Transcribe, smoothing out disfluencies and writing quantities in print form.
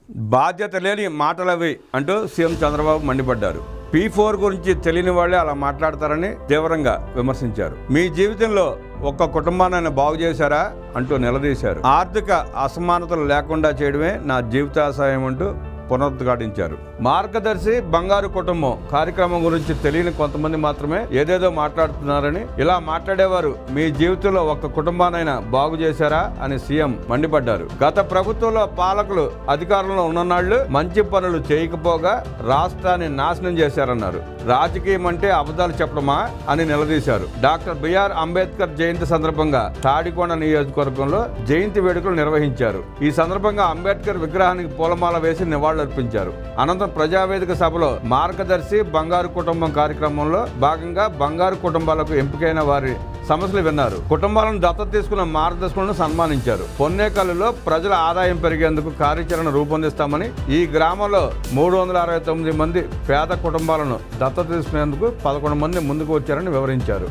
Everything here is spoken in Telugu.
బాధ్యత లేని మాటలవి అంటూ సీఎం చంద్రబాబు మండిపడ్డారు. P4 గురించి తెలియని వాళ్ళే అలా మాట్లాడతారని తీవ్రంగా విమర్శించారు. మీ జీవితంలో ఒక్క కుటుంబాన్ని బాగు చేశారా అంటూ నిలదీశారు. ఆర్థిక అసమానతలు లేకుండా చేయడమే నా జీవితాశయం అంటూ పునరుద్ఘాటించారు. మార్గదర్శి బంగారు కుటుంబం కార్యక్రమం గురించి తెలియని కొంతమంది మాత్రమే ఏదేదో మాట్లాడుతున్నారని, ఇలా మాట్లాడేవారు మీ జీవితంలో ఒక్క కుటుంబానైనా బాగు చేశారా అని సీఎం మండిపడ్డారు. గత ప్రభుత్వంలో పాలకులు అధికారంలో ఉన్ననాళ్లు మంచి పనులు చేయకపోగా రాష్ట్రాన్ని నాశనం చేశారన్నారు. రాజకీయం అంటే అబద్ధాలు చెప్పడమా అని నిలదీశారు. డాక్టర్ బిఆర్ అంబేద్కర్ జయంతి సందర్భంగా తాడికొండ నియోజకవర్గంలో జయంతి వేడుకలు నిర్వహించారు. ఈ సందర్భంగా అంబేద్కర్ విగ్రహానికి పూలమాల వేసి నివాళులర్పించారు. అనంతరం ప్రజావేదిక సభలో మార్గదర్శి బంగారు కుటుంబం కార్యక్రమంలో భాగంగా బంగారు కుటుంబాలకు ఎంపికైన వారి సమస్యలు విన్నారు. కుటుంబాలను దత్తత తీసుకున్న మార్గదర్శకులను సన్మానించారు. పొన్నేకల్లులో ప్రజల ఆదాయం పెరిగేందుకు కార్యాచరణ రూపొందిస్తామని, ఈ గ్రామంలో 369 మంది పేద కుటుంబాలను దత్తత తీసుకునేందుకు 11 మంది ముందుకు వచ్చారని వివరించారు.